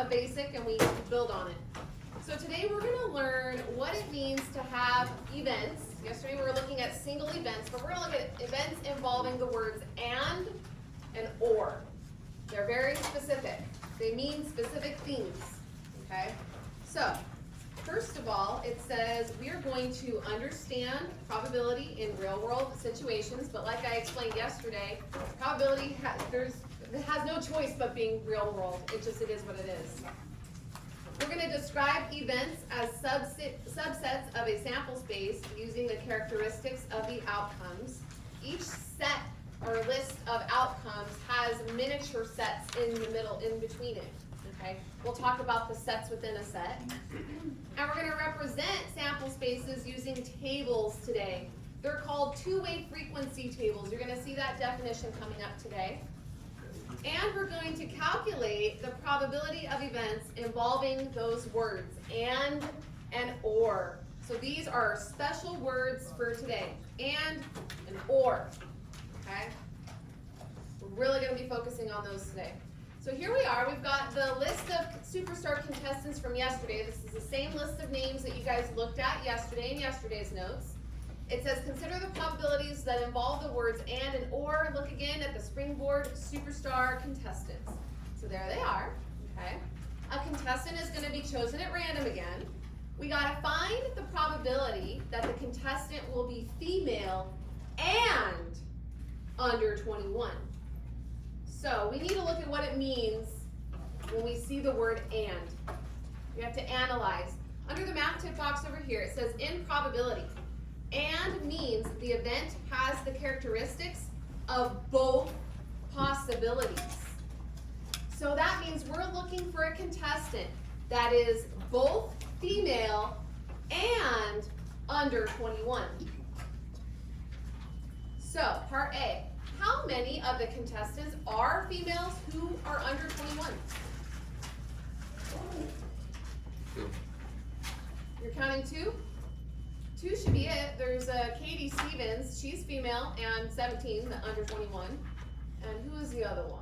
a basic and we build on it. So today we're going to learn what it means to have events. Yesterday we were looking at single events, but we're going to look at events involving the words and or. They're very specific. They mean specific things, okay? So, first of all, it says we are going to understand probability in real-world situations, but like I explained yesterday, probability it has no choice but being real-world. It is what it is. We're going to describe events as subsets of a sample space using the characteristics of the outcomes. Each set or list of outcomes has miniature sets in the middle, in between it. Okay, we'll talk about the sets within a set. And we're going to represent sample spaces using tables today. They're called two-way frequency tables. You're going to see that definition coming up today. And we're going to calculate the probability of events involving those words, and or. So these are special words for today, and or. Okay? We're really going to be focusing on those today. So here we are. We've got the list of Superstar contestants from yesterday. This is the same list of names that you guys looked at yesterday in yesterday's notes. It says, consider the probabilities that involve the words and or. Look again at the Springboard Superstar contestants. So there they are. Okay. A contestant is going to be chosen at random again. We got to find the probability that the contestant will be female and under 21. So we need to look at what it means when we see the word and. We have to analyze. Under the math tip box over here, it says in probability. And means the event has the characteristics of both possibilities. So that means we're looking for a contestant that is both female and under 21. So, part A. How many of the contestants are females who are under 21? You're counting two? Two should be it. There's Katie Stevens. She's female and 17, under 21. And who is the other one?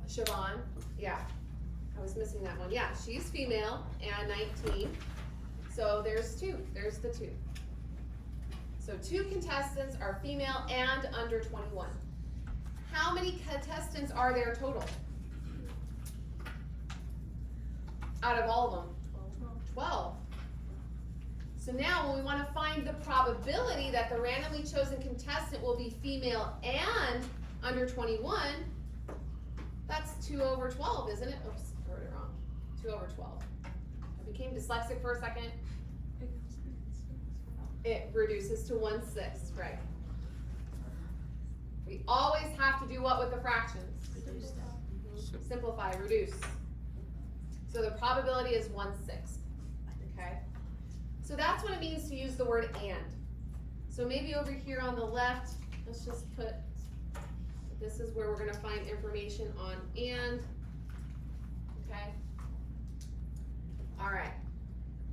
Siobhan. Yeah, I was missing that one. Yeah, she's female and 19. So there's two. There's the two. So two contestants are female and under 21. How many contestants are there total? Out of all of them? 12. So now when we want to find the probability that the randomly chosen contestant will be female and under 21, that's 2 over 12, isn't it? Oops, I wrote it wrong. 2 over 12. I became dyslexic for a second. It reduces to 1/6, right. We always have to do what with the fractions? Reduce. Simplify, reduce. So the probability is 1/6, okay? So that's what it means to use the word and. So maybe over here on the left, let's just put, this is where we're gonna find information on and, okay? All right.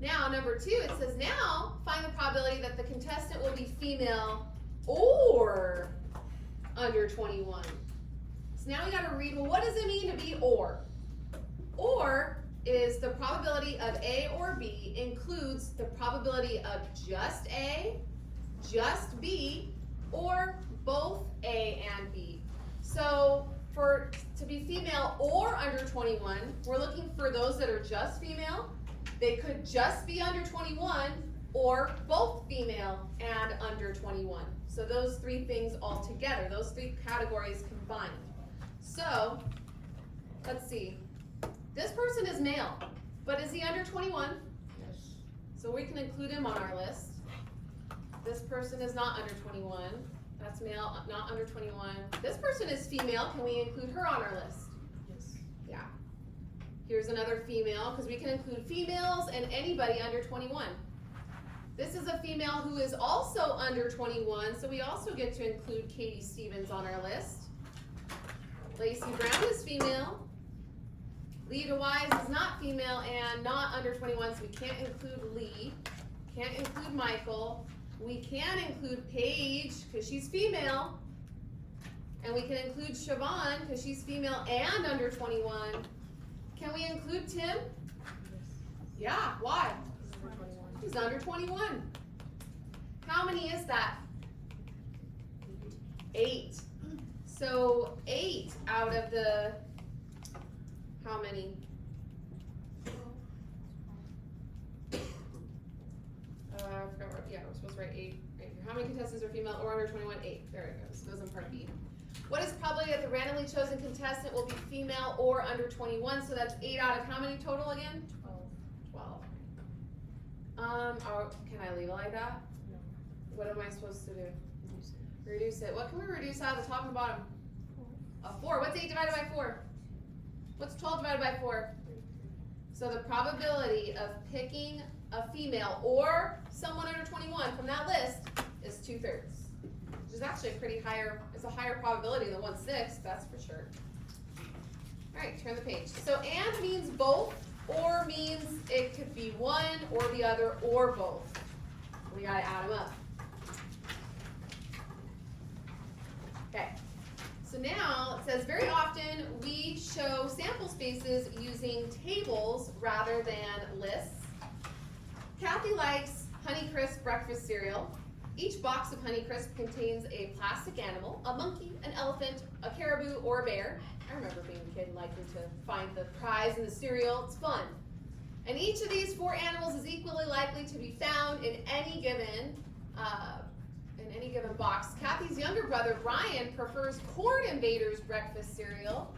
Now, number 2, it says now, find the probability that the contestant will be female or under 21. So now we gotta read, well, what does it mean to be or? Or is the probability of A or B includes the probability of just A, just B, or both A and B. So to be female or under 21, we're looking for those that are just female. They could just be under 21 or both female and under 21. So those three things all together, those three categories combined. So let's see. This person is male, but is he under 21? Yes. So we can include him on our list. This person is not under 21. That's male, not under 21. This person is female. Can we include her on our list? Yes. Yeah. Here's another female, because we can include females and anybody under 21. This is a female who is also under 21, so we also get to include Katie Stevens on our list. Lacey Brown is female. Lita Wise is not female and not under 21, so we can't include Lee. Can't include Michael. We can include Paige, because she's female. And we can include Siobhan, because she's female and under 21. Can we include Tim? Yeah, why? He's under 21. How many is that? 8. So 8 out of the, how many? I forgot where, yeah, we're supposed to write 8 right here. How many contestants are female or under 21? 8. There it goes. It goes in part B. What is probability that the randomly chosen contestant will be female or under 21? So that's 8 out of how many total again? 12. Can I leave it like that? No. What am I supposed to do? Reduce it. What can we reduce out of the top and bottom? 4. What's 8 divided by 4? What's 12 divided by 4? So the probability of picking a female or someone under 21 from that list is 2/3, which is actually a pretty higher, it's a higher probability than 1/6, that's for sure. All right, turn the page. So and means both, or means it could be one or the other or both. We gotta add them up. Okay, so now it says very often we show sample spaces using tables rather than lists. Kathy likes Honeycrisp breakfast cereal. Each box of Honeycrisp contains a plastic animal, a monkey, an elephant, a caribou, or a bear. I remember being a kid and liking to find the prize in the cereal. It's fun. And each of these 4 animals is equally likely to be found in any given box. Kathy's younger brother, Brian, prefers Corn Invaders breakfast cereal.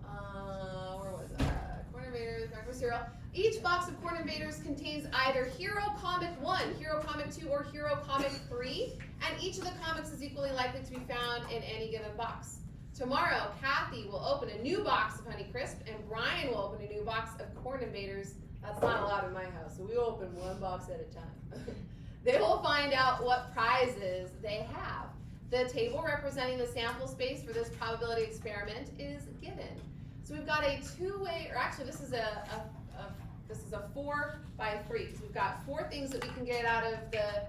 Where was that? Corn Invaders breakfast cereal. Each box of Corn Invaders contains either Hero Comic 1, Hero Comic 2, or Hero Comic 3, and each of the comics is equally likely to be found in any given box. Tomorrow, Kathy will open a new box of Honeycrisp, and Brian will open a new box of Corn Invaders. That's not allowed in my house, so we open one box at a time. They will find out what prizes they have. The table representing the sample space for this probability experiment is given. So we've got a 2-way, or actually this is a 4 by 3, because we've got 4 things that we can get out of the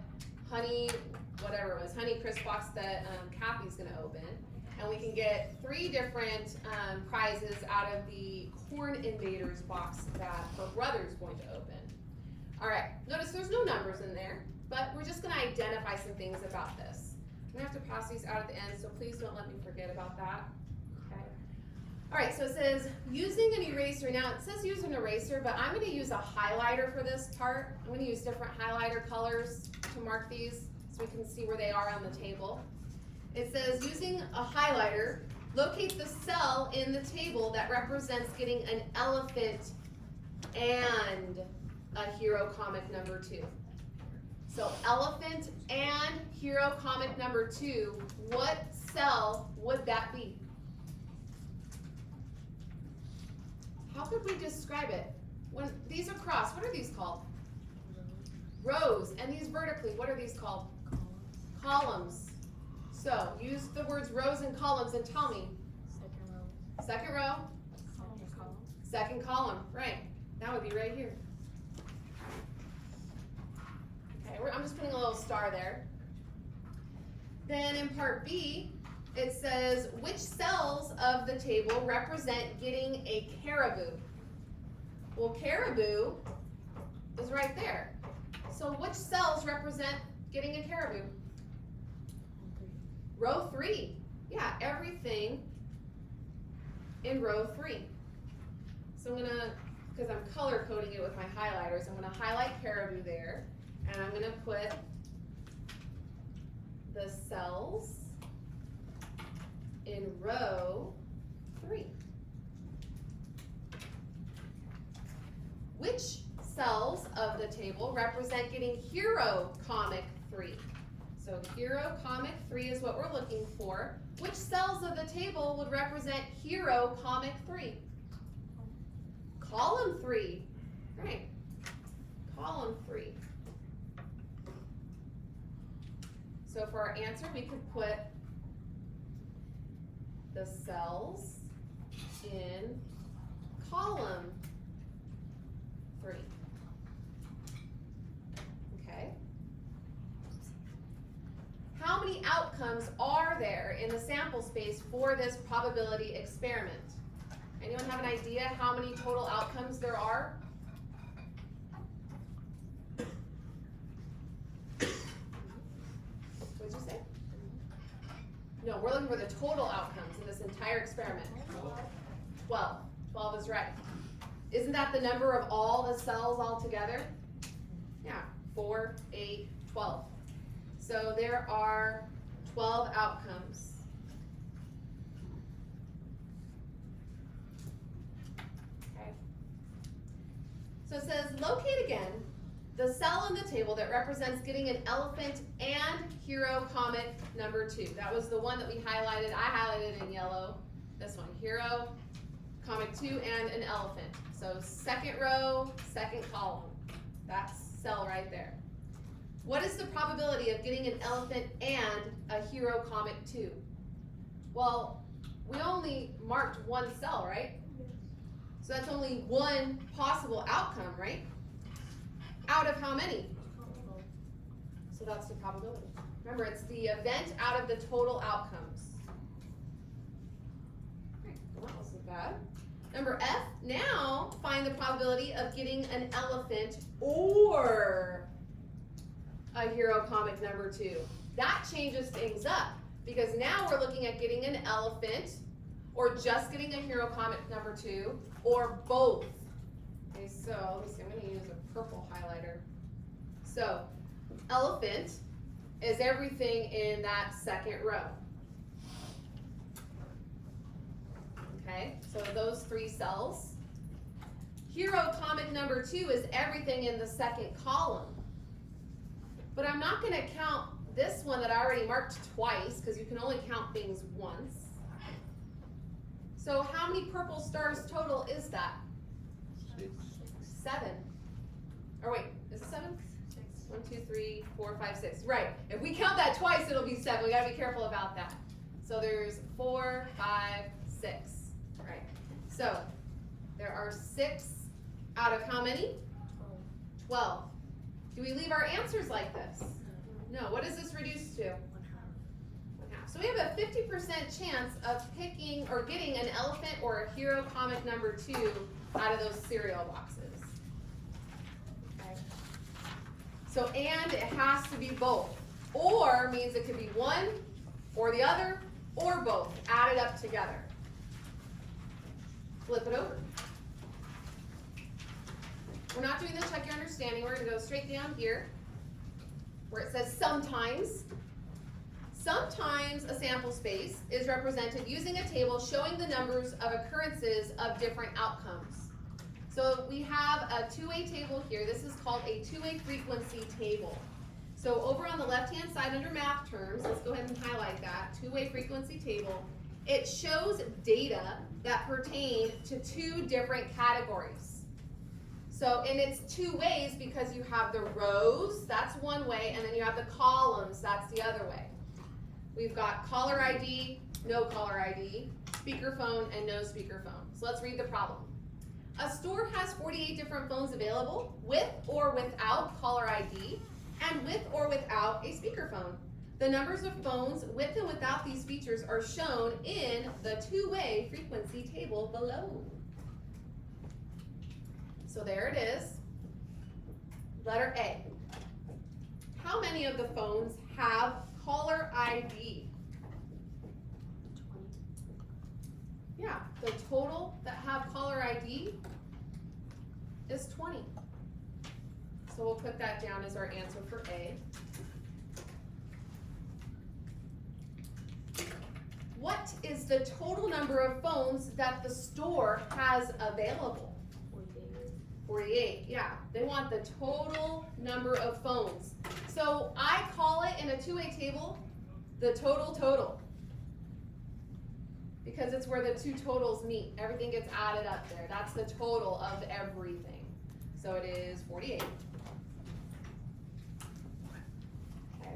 Honeycrisp box that Kathy's going to open. And we can get 3 different prizes out of the Corn Invaders box that her brother's going to open. All right, notice there's no numbers in there, but we're just going to identify some things about this. I'm going to have to pass these out at the end, so please don't let me forget about that. Okay. All right, so it says using an eraser. Now it says use an eraser, but I'm going to use a highlighter for this part. I'm going to use different highlighter colors to mark these so we can see where they are on the table. It says using a highlighter, locate the cell in the table that represents getting an elephant and a Hero Comic number 2. So elephant and Hero Comic number 2, what cell would that be? How could we describe it? When these are crossed, what are these called? Rows. And these vertically, what are these called? Columns. So use the words rows and columns and tell me. Second row. Second row. Column. Second column. Right. That would be right here. Okay, I'm just putting a little star there. Then in part B, it says which cells of the table represent getting a caribou? Well, caribou is right there. So which cells represent getting a caribou? Row 3. Yeah, everything in row 3. So I'm gonna, because I'm color coding it with my highlighters, I'm gonna highlight caribou there, and I'm gonna put the cells in row 3. Which cells of the table represent getting Hero Comic 3? So Hero Comic 3 is what we're looking for. Which cells of the table would represent Hero Comic 3? Column 3. Right. Column 3. So for our answer, we could put the cells in column 3. Okay. How many outcomes are there in the sample space for this probability experiment? Anyone have an idea how many total outcomes there are? What'd you say? No, we're looking for the total outcomes in this entire experiment. 12. 12 is right. Isn't that the number of all the cells all together? Yeah, 4, 8, 12. So there are 12 outcomes. Okay. So it says, locate again the cell on the table that represents getting an elephant and hero comic number 2. That was the one that we highlighted. I highlighted in yellow. This one, hero, comic 2, and an elephant. So second row, second column. That's cell right there. What is the probability of getting an elephant and a hero comic 2? Well, we only marked one cell, right? So that's only one possible outcome, right? Out of how many? So that's the probability. Remember, it's the event out of the total outcomes. Okay, well, that wasn't bad. Number F, now find the probability of getting an elephant or a hero comic number 2. That changes things up because now we're looking at getting an elephant or just getting a hero comic number 2 or both. Okay, so let me see, I'm going to use a purple highlighter. So elephant is everything in that second row. Okay, so those 3 cells. Hero comic number 2 is everything in the second column. But I'm not going to count this one that I already marked twice because you can only count things once. So how many purple stars total is that? 7. Or wait, is it 7? 1, 2, 3, 4, 5, 6. Right. If we count that twice, it'll be 7. We gotta be careful about that. So there's 4, 5, 6. Right. So there are 6 out of how many? 12. Do we leave our answers like this? No. What does this reduce to? 1/2. So we have a 50% chance of picking or getting an elephant or a hero comic number 2 out of those cereal boxes. Okay. So and it has to be both. Or means it could be one or the other or both added up together. Flip it over. We're not doing the check your understanding. We're going to go straight down here where it says sometimes. Sometimes a sample space is represented using a table showing the numbers of occurrences of different outcomes. So we have a two-way table here. This is called a two-way frequency table. So over on the left-hand side under math terms, let's go ahead and highlight that, two-way frequency table. It shows data that pertain to 2 different categories. So, and it's 2 ways because you have the rows, that's one way, and then you have the columns, that's the other way. We've got caller ID, no caller ID, speakerphone, and no speakerphone. So let's read the problem. A store has 48 different phones available with or without caller ID and with or without a speakerphone. The numbers of phones with and without these features are shown in the two-way frequency table below. So there it is. Letter A. How many of the phones have caller ID? 20. Yeah, the total that have caller ID is 20. So we'll put that down as our answer for A. What is the total number of phones that the store has available? 48, yeah. They want the total number of phones. So I call it in a two-way table the total. Because it's where the 2 totals meet. Everything gets added up there. That's the total of everything. So it is 48. Okay.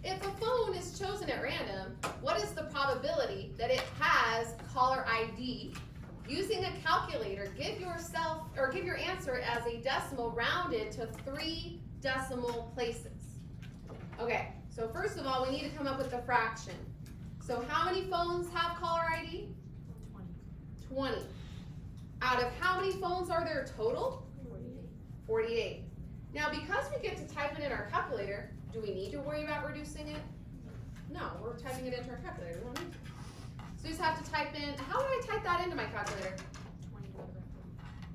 If a phone is chosen at random, what is the probability that it has caller ID? Using a calculator, give your answer as a decimal rounded to 3 decimal places. Okay, So first of all, we need to come up with the fraction. So how many phones have caller ID? 20. Out of how many phones are there total? 48. Now because we get to type it in our calculator, do we need to worry about reducing it? No, we're typing it into our calculator. We don't need to. So we just have to type in, how would I type that into my calculator?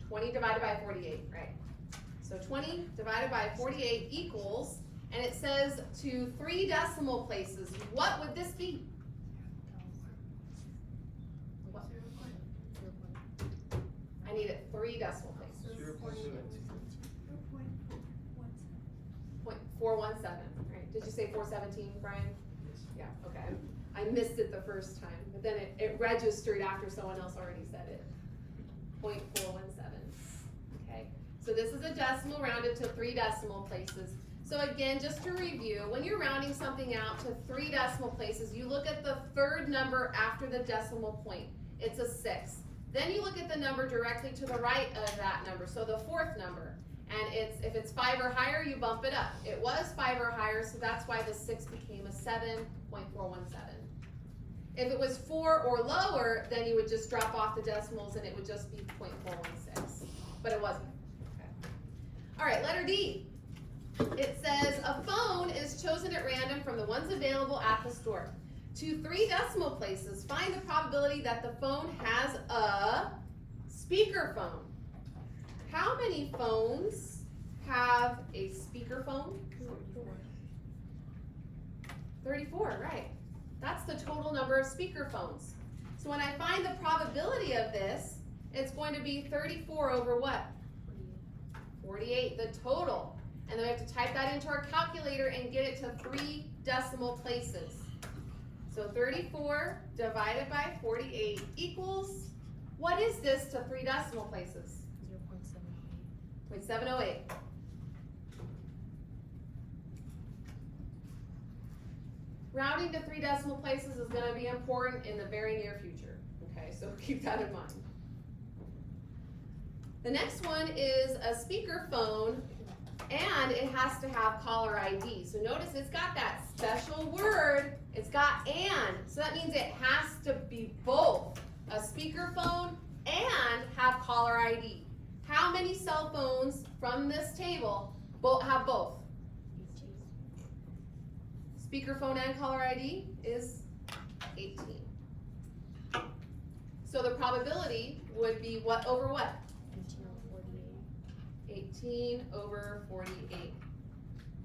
20 divided by 48, right? So 20 divided by 48 equals, and it says to 3 decimal places. What would this be? What? I need it 3 decimal places. 0.417, right? Did you say 417, Brian? Yeah, okay. I missed it the first time, but then it registered after someone else already said it. 0.417, okay? So this is a decimal rounded to 3 decimal places. So again, just to review, when you're rounding something out to 3 decimal places, you look at the third number after the decimal point. It's a 6. Then you look at the number directly to the right of that number, so the 4th number. And if it's 5 or higher, you bump it up. It was 5 or higher, so that's why the 6 became a 7.417. If it was 4 or lower, then you would just drop off the decimals and it would just be 0.416. But it wasn't. Okay. All right, letter D. It says a phone is chosen at random from the ones available at the store. To 3 decimal places, find the probability that the phone has a speakerphone. How many phones have a speakerphone? 34, right. That's the total number of speakerphones. So when I find the probability of this, it's going to be 34 over what? 48, the total. And then we have to type that into our calculator and get it to 3 decimal places. So 34 divided by 48 equals, what is this to 3 decimal places? 0.708. Rounding to 3 decimal places is going to be important in the very near future. Okay, so keep that in mind. The next one is a speakerphone, and it has to have caller ID. So notice it's got that special word. It's got and. So that means it has to be both a speakerphone and have caller ID. How many cell phones from this table have both? Speakerphone and caller ID is 18. So the probability would be what over what? 18 over 48. And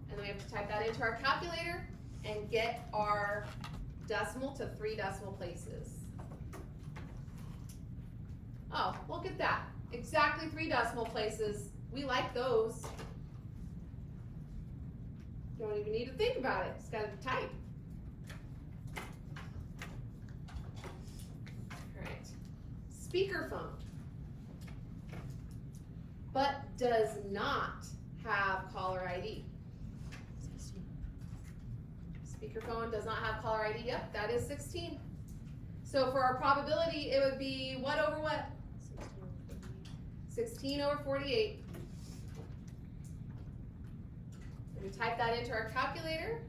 then we have to type that into our calculator and get our decimal to 3 decimal places. Oh, look at that. Exactly 3 decimal places. We like those. You don't even need to think about it. Just gotta type. Alright. Speakerphone. But does not have caller ID. Speakerphone does not have caller ID. Yep, that is 16. So for our probability, it would be what over what? 16 over 48. We type that into our calculator,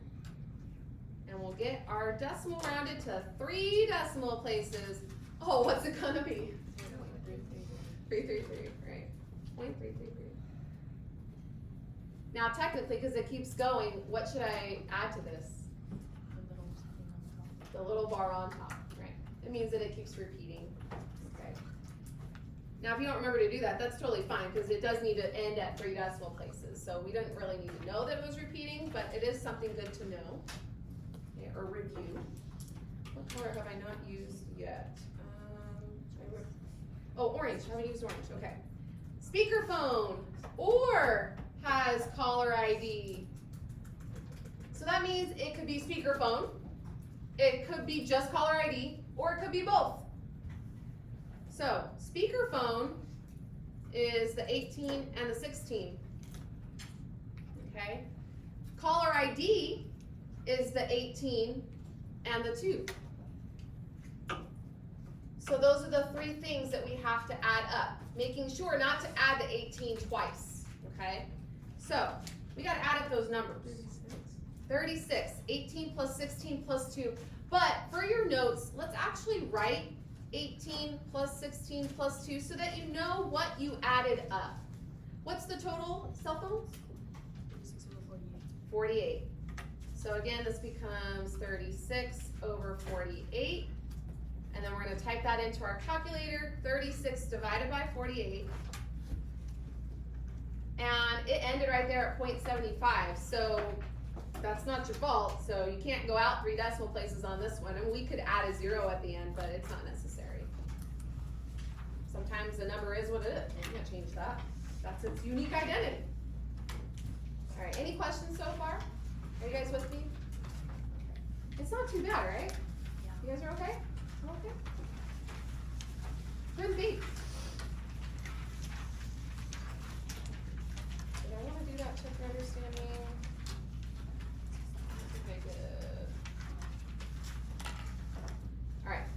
and we'll get our decimal rounded to 3 decimal places. Oh, what's it gonna be? 333, right? 0.333. Now, technically, because it keeps going, what should I add to this? The little bar on top, right? It means that it keeps repeating. Okay. Now, if you don't remember to do that, that's totally fine, because it does need to end at 3 decimal places. So we didn't really need to know that it was repeating, but it is something good to know, okay, or review. What color have I not used yet? Oh, orange. I haven't used orange. Okay. Speakerphone or has caller ID. So that means it could be speakerphone, it could be just caller ID, or it could be both. So speakerphone is the 18 and the 16. Okay. Caller ID is the 18 and the 2. So those are the 3 things that we have to add up, making sure not to add the 18 twice, okay? So we got to add up those numbers. 36. 36, 18 plus 16 plus 2. But for your notes, let's actually write 18 plus 16 plus 2 so that you know what you added up. What's the total, cell phones? 36 over 48. 48. So again, this becomes 36 over 48. And then we're going to type that into our calculator. 36 divided by 48. And it ended right there at 0.75. So that's not your fault. So you can't go out 3 decimal places on this one. And we could add a 0 at the end, but it's not necessary. Sometimes the number is what it is. You can't change that. That's its unique identity. All right, any questions so far? Are you guys with me? It's not too bad, right? Yeah. You guys are okay? Okay. Good beat. Did I want to do that check your understanding? Okay, good. All right.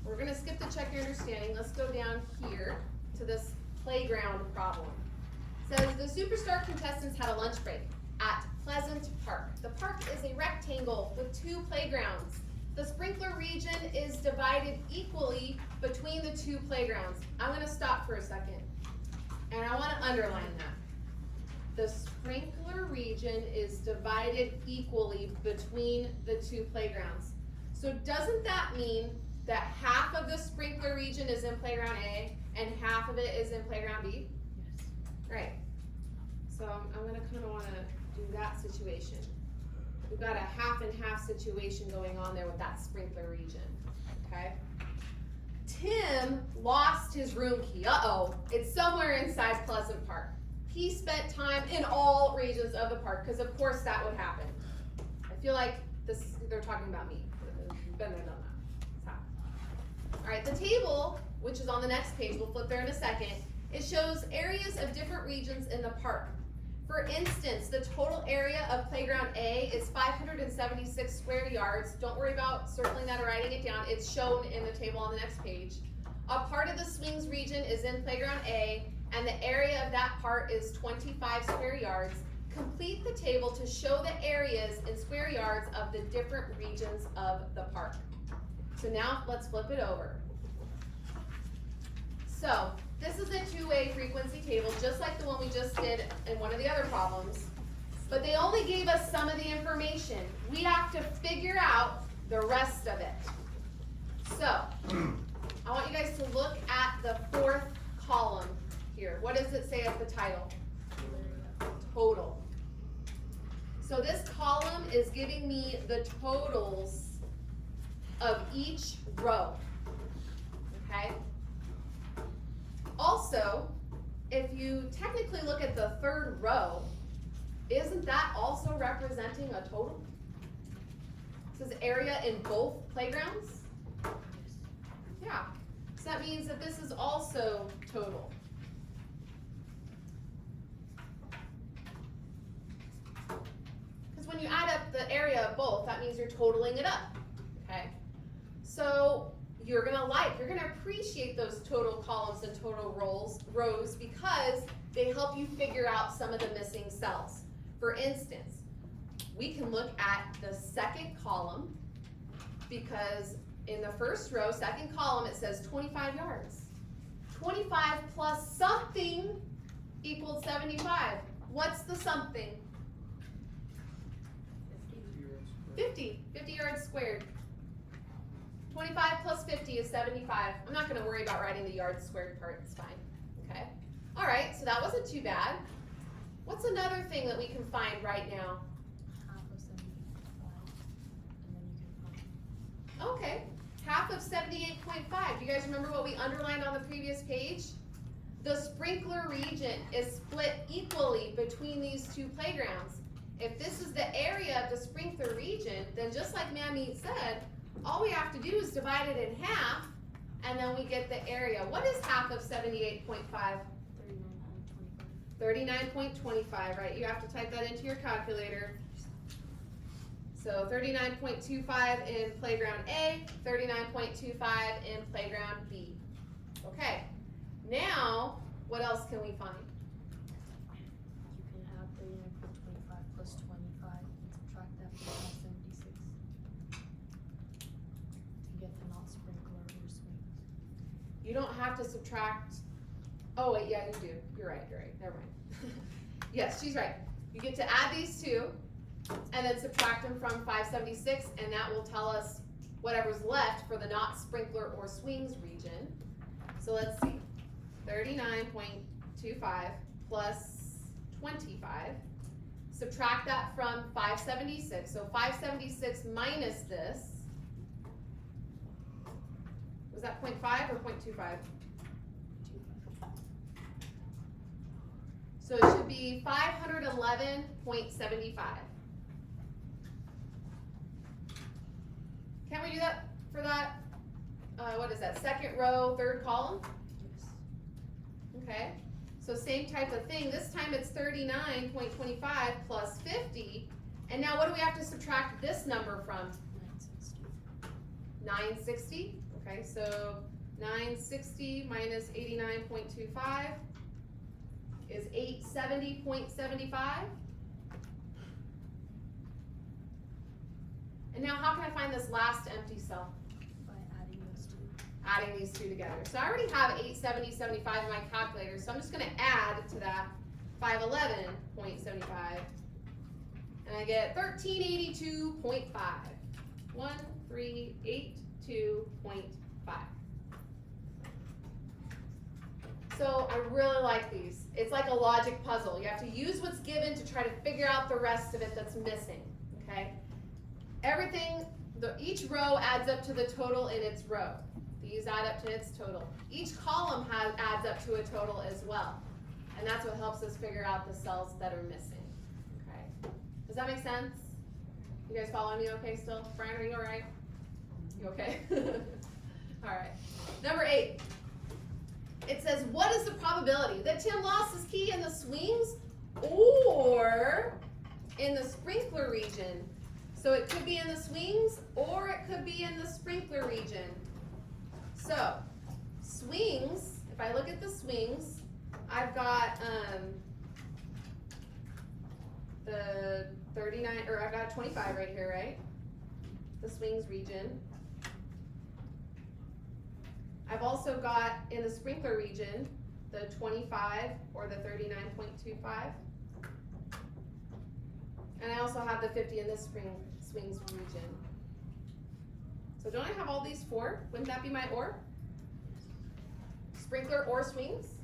We're gonna skip the check your understanding. Let's go down here to this playground problem. It says the Superstar contestants had a lunch break at Pleasant Park. The park is a rectangle with 2 playgrounds. The sprinkler region is divided equally between the 2 playgrounds. I'm gonna stop for a second, and I wanna underline that. The sprinkler region is divided equally between the 2 playgrounds. So doesn't that mean that half of the sprinkler region is in playground A and half of it is in playground B? Yes. Right. So I'm gonna kinda wanna do that situation. We've got a half and half situation going on there with that sprinkler region, okay? Tim lost his room key. Uh-oh, it's somewhere inside Pleasant Park. He spent time in all regions of the park, because of course that would happen. I feel like they're talking about me. Been there, done that. It's happened. All right, the table, which is on the next page, we'll flip there in a second, it shows areas of different regions in the park. For instance, the total area of playground A is 576 square yards. Don't worry about circling that or writing it down. It's shown in the table on the next page. A part of the swings region is in playground A, and the area of that part is 25 square yards. Complete the table to show the areas in square yards of the different regions of the park. So now let's flip it over. So this is a two-way frequency table, just like the one we just did in one of the other problems. But they only gave us some of the information. We have to figure out the rest of it. So I want you guys to look at the 4th column here. What does it say at the title? Total. So this column is giving me the totals of each row. Okay? Also, if you technically look at the 3rd row, isn't that also representing a total? It says area in both playgrounds? Yeah. So that means that this is also total. Because when you add up the area of both, that means you're totaling it up. Okay? So you're gonna appreciate those total columns and total rows because they help you figure out some of the missing cells. For instance, we can look at the 2nd column because in the 1st row, 2nd column, it says 25 yards. 25 plus something equals 75. What's the something? 50 yards squared. 25 plus 50 is 75. I'm not gonna worry about writing the yards squared part, it's fine, okay? All right, so that wasn't too bad. What's another thing that we can find right now? Half of 75, and then you can find. Okay, half of 78.5. Do you guys remember what we underlined on the previous page? The sprinkler region is split equally between these 2 playgrounds. If this is the area of the sprinkler region, then just like Mamie said, all we have to do is divide it in half, and then we get the area. What is half of 78.5? 39.25, right? You have to type that into your calculator. So 39.25 in playground A, 39.25 in playground B. Okay, now what else can we find? You can have 39.25 plus 25 and subtract 576. To get the not sprinkler or swings. You don't have to subtract, oh wait, yeah, you do. You're right, never mind. Yes, she's right. You get to add these two, and then subtract them from 576, and that will tell us whatever's left for the not sprinkler or swings region. So let's see, 39.25 plus 25. Subtract that from 576. So 576 minus this, was that 0.5 or 0.25? So it should be 511.75. Can't we do that for that? What is that? Second row, third column? Yes. Okay. So same type of thing. This time it's 39.25 plus 50. And now what do we have to subtract this number from? 960. 960. Okay, so 960 minus 89.25 is 870.75. And now how can I find this last empty cell? By adding those two. Adding these two together. So I already have 870.75 in my calculator, so I'm just gonna add to that 511.75. And I get 1382.5. 1382.5. So I really like these. It's like a logic puzzle. You have to use what's given to try to figure out the rest of it that's missing, okay? Everything, each row adds up to the total in its row. These add up to its total. Each column adds up to a total as well. And that's what helps us figure out the cells that are missing, okay? Does that make sense? You guys following me okay still? Brian, are you all right? You okay? All right. Number 8. It says, what is the probability that Tim lost his key in the swings or in the sprinkler region? So it could be in the swings or it could be in the sprinkler region. So, swings, if I look at the swings, I've got the 39, or I've got 25 right here, right? The swings region. I've also got in the sprinkler region the 25 or the 39.25. And I also have the 50 in this swings region. So don't I have all these 4? Wouldn't that be my or? Sprinkler or swings?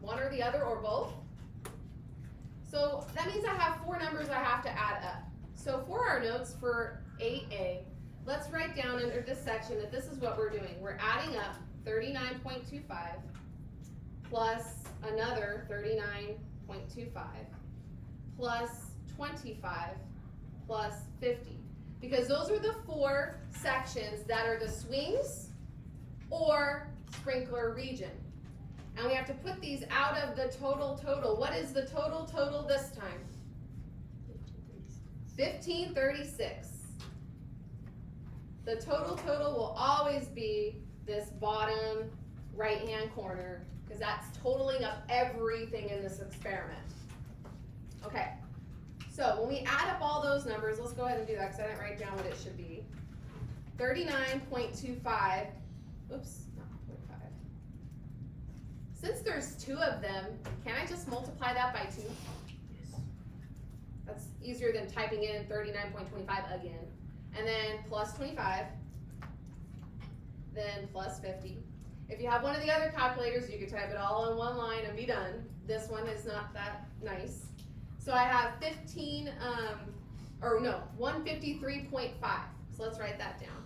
One or the other or both? So that means I have 4 numbers I have to add up. So for our notes for 8A, let's write down under this section that this is what we're doing. We're adding up 39.25 plus another 39.25 plus 25 plus 50. Because those are the 4 sections that are the swings or sprinkler region. And we have to put these out of the total. What is the total this time? 1536. The total will always be this bottom right-hand corner because that's totaling up everything in this experiment. Okay, so when we add up all those numbers, let's go ahead and do that because I didn't write down what it should be. 39.25, oops, not 0.5. Since there's 2 of them, can I just multiply that by 2? That's easier than typing in 39.25 again. And then plus 25, then plus 50. If you have one of the other calculators, you could type it all in one line and be done. This one is not that nice. So I have 153.5. So let's write that down.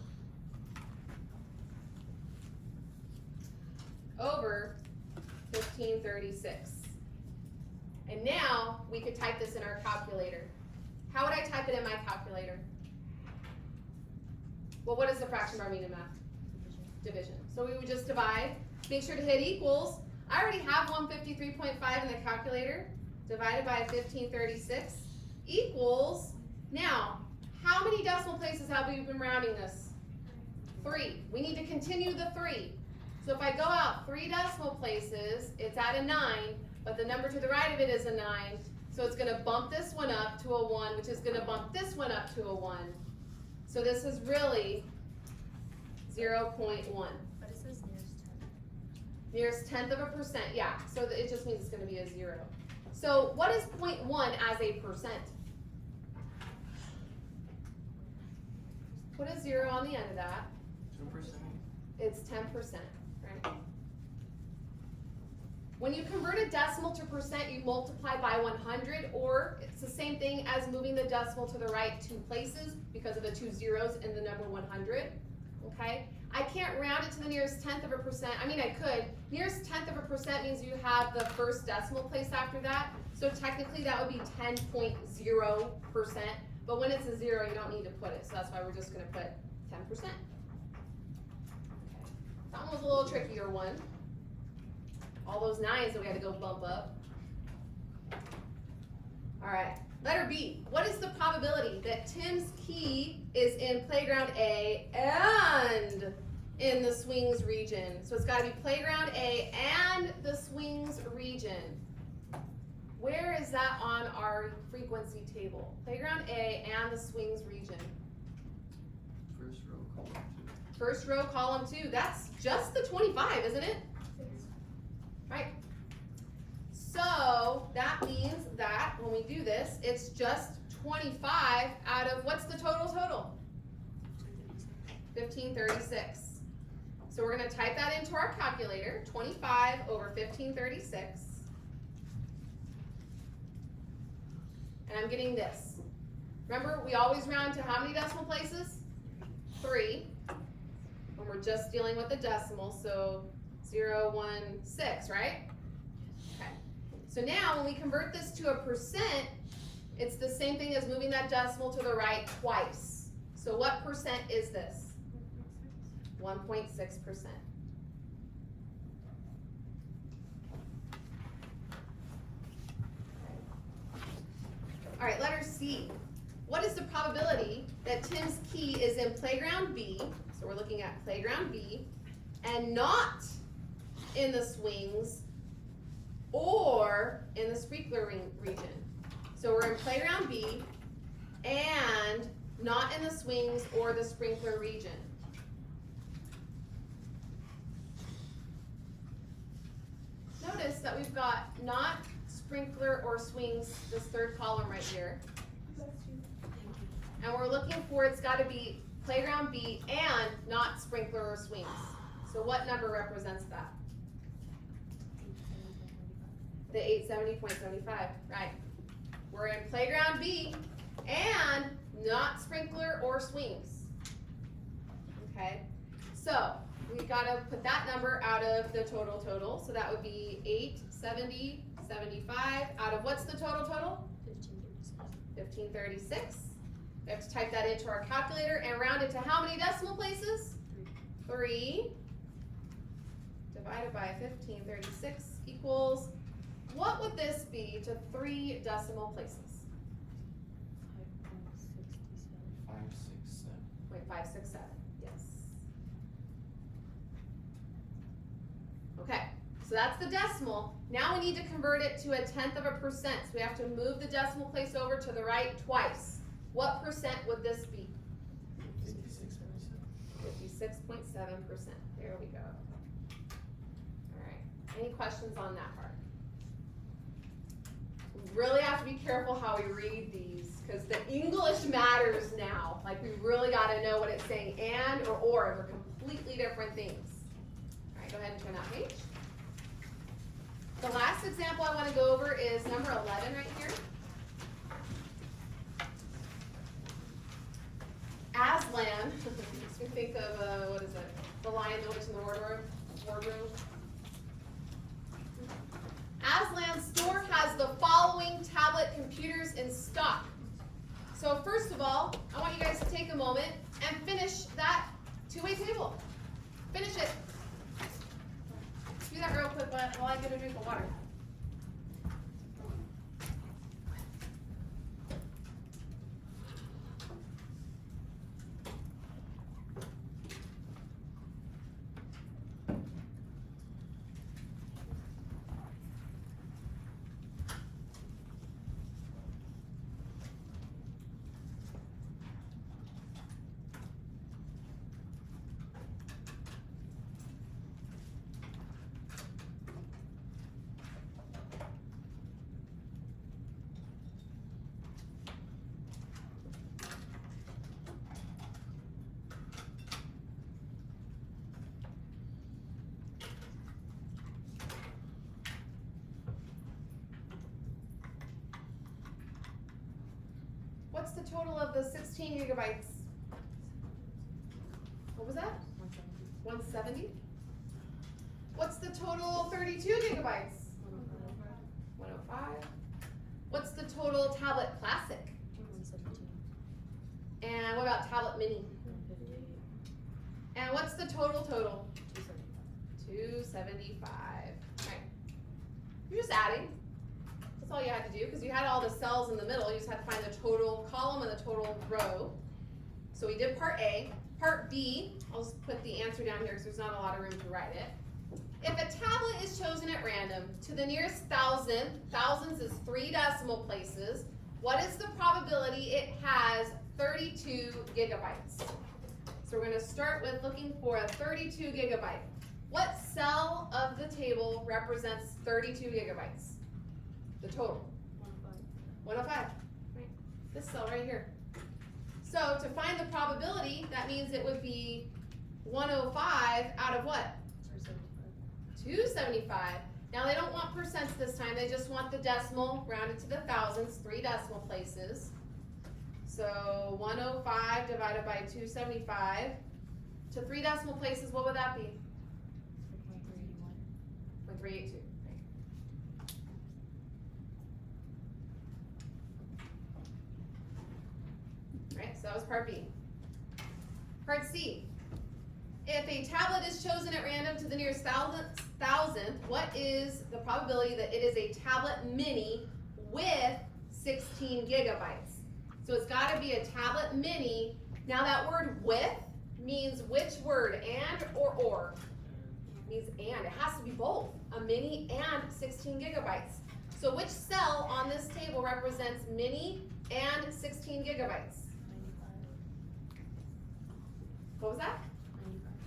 Over 1536. And now we could type this in our calculator. How would I type it in my calculator? Well, what does the fraction bar mean in math? Division. So we would just divide. Make sure to hit equals. I already have 153.5 in the calculator. Divided by 1536 equals, now, how many decimal places have we been rounding this? 3. We need to continue the 3. So if I go out 3 decimal places, it's at a 9, but the number to the right of it is a 9. So it's gonna bump this one up to a 1, which is gonna bump this one up to a 1. So this is really 0.1. But it says nearest 10. Nearest tenth of a percent, yeah. So it just means it's gonna be a 0. So what is 0.1 as a percent? Put a 0 on the end of that. 2%. It's 10%, right? When you convert a decimal to percent, you multiply by 100, or it's the same thing as moving the decimal to the right 2 places because of the 2 zeros in the number 100, okay? I can't round it to the nearest tenth of a percent. I mean, I could. Nearest tenth of a percent means you have the first decimal place after that, so technically that would be 10.0%, but when it's a 0, you don't need to put it, so that's why we're just gonna put 10%. Okay. That one was a little trickier one. All those 9s that we had to go bump up. All right, letter B. What is the probability that Tim's key is in playground A and in the swings region? So it's gotta be playground A and the swings region. Where is that on our frequency table? Playground A and the swings region. First row, column 2. First row, column 2. That's just the 25, isn't it? Right. So that means that when we do this, it's just 25 out of what's the total? 1536. So we're going to type that into our calculator. 25 over 1536. And I'm getting this. Remember, we always round to how many decimal places? 3. When we're just dealing with the decimal, so 0, 1, 6, right? Okay. So now when we convert this to a percent, it's the same thing as moving that decimal to the right twice. So what percent is this? 1.6%. All right, letter C. What is the probability that Tim's key is in playground B? So we're looking at playground B and not in the swings or in the sprinkler region. So we're in playground B and not in the swings or the sprinkler region. Notice that we've got not sprinkler or swings, this third column right here. And we're looking for, it's got to be playground B and not sprinkler or swings. So what number represents that? The 870.75, right. We're in playground B and not sprinkler or swings. Okay, so we've got to put that number out of the total. So that would be 870.75 out of what's the total? 1536. We have to type that into our calculator and round it to how many decimal places? 3 divided by 1536 equals, what would this be to 3 decimal places? 567. 0.567, yes. Okay, so that's the decimal. Now we need to convert it to a tenth of a percent. So we have to move the decimal place over to the right twice. What percent would this be? 56.7%. There we go. All right. Any questions on that part? We really have to be careful how we read these because the English matters now. Like we really got to know what it's saying and or. They're completely different things. All right, go ahead and turn that page. The last example I want to go over is number 11 right here. Aslan, makes me think of, what is it? The Lion, the Witch, and the Wardrobe. Aslan's store has the following tablet computers in stock. So first of all, I want you guys to take a moment and finish that two-way table. Finish it. Do that real quick while I get a drink of water. the total of the 16 gigabytes? What was that? 170? What's the total 32 gigabytes? 105. What's the total tablet classic? 117. And what about tablet mini? 158. And what's the total? 275. 275. Right. You're just adding. That's all you had to do because you had all the cells in the middle. You just had to find the total column and the total row. So we did part A. Part B, I'll just put the answer down here because there's not a lot of room to write it. If a tablet is chosen at random to the nearest thousandth, thousands is 3 decimal places, what is the probability it has 32 gigabytes? So we're going to start with looking for a 32 gigabyte. What cell of the table represents 32 gigabytes? The total. 105. Right. This cell right here. So to find the probability, that means it would be 105 out of what? 275. Now they don't want percents this time, they just want the decimal rounded to the thousands, 3 decimal places. So 105 divided by 275 to 3 decimal places, what would that be? 0.382. Right, so that was part B. Part C. If a tablet is chosen at random to the nearest thousandth, what is the probability that it is a tablet mini with 16 gigabytes? So it's got to be a tablet mini. Now that word with means which word? And or? It means and. It has to be both. A mini and 16 gigabytes. So which cell on this table represents mini and 16 gigabytes? 95. What was that?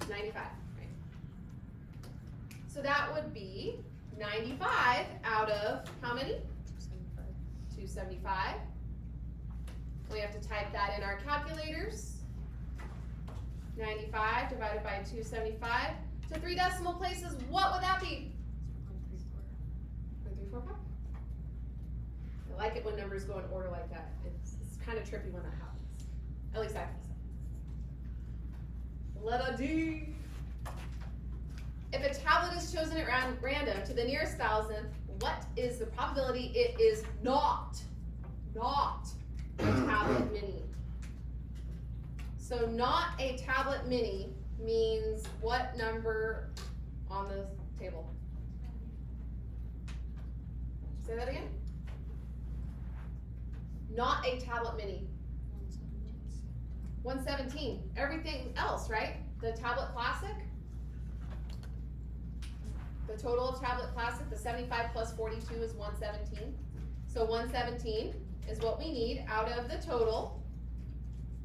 95, right. So that would be 95 out of how many? 275. We have to type that in our calculators. 95 divided by 275 to 3 decimal places, what would that be? 0.345. I like it when numbers go in order like that. It's kind of trippy when that happens. At least I think so. Letter D. If a tablet is chosen at random to the nearest thousandth, what is the probability it is not a tablet mini? So not a tablet mini means what number on the table? Say that again. Not a tablet mini. 117. Everything else, right? The tablet classic. The total of tablet classic, the 75 plus 42 is 117. So 117 is what we need out of the total.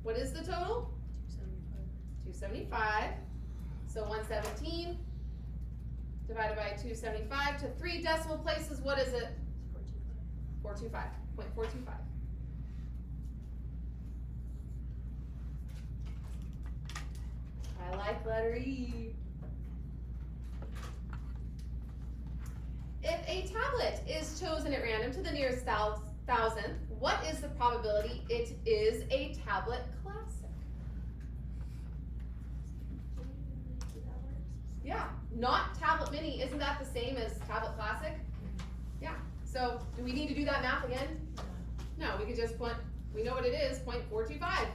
What is the total? 275. So 117 divided by 275 to 3 decimal places, what is it? 425. 0.425. I like letter E. If a tablet is chosen at random to the nearest thousandth, what is the probability it is a tablet classic? Yeah, not tablet mini, isn't that the same as tablet classic? Yeah, so do we need to do that math again? No, we could just put, we know what it is, 0.425.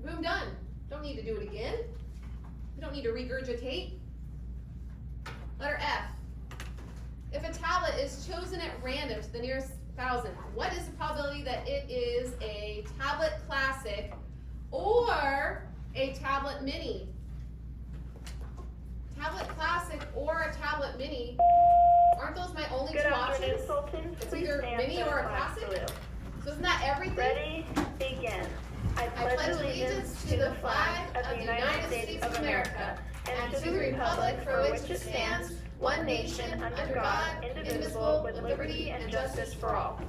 Boom, done. Don't need to do it again. We don't need to regurgitate. Letter F. If a tablet is chosen at random to the nearest thousandth, what is the probability that it is a tablet classic or a tablet mini? Tablet classic or a tablet mini, aren't those my only two options? It's either mini or a classic. So isn't that everything? Ready, begin. I pledge allegiance to the flag of the United States of America and to the republic for which it stands, one nation, under God, indivisible, with liberty and justice for all.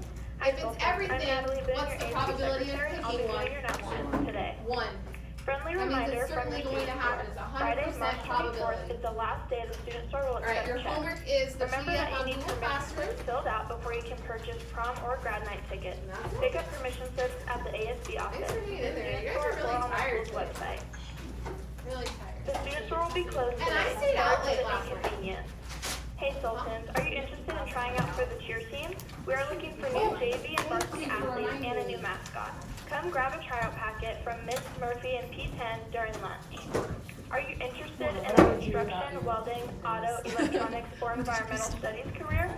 If it's everything, what's the probability of picking one? Today. 1. Friendly That means reminder it's from certainly the going to happen. It's a Friday, 100% March 24th probability. is the last day the student store will Alright, accept your checks. homework is the Remember PDF that you on need Google permission Classroom. slips filled out before you can purchase prom or grad night tickets. And that's it. Pick up permission slips at the ASB office. Thanks for hanging in there. You The guys are student store really or on the tired school's today. website. Really tired. The student store will be closed And I today. stayed out Sorry late for the last night. inconvenience. Hey Sultans, are you interested in trying out for the cheer team? We are looking for new JV and varsity athletes and a new mascot. Come grab a tryout packet from Miss Murphy and P10 during lunch. Are you interested in a construction, welding, auto, electronics, or environmental studies career?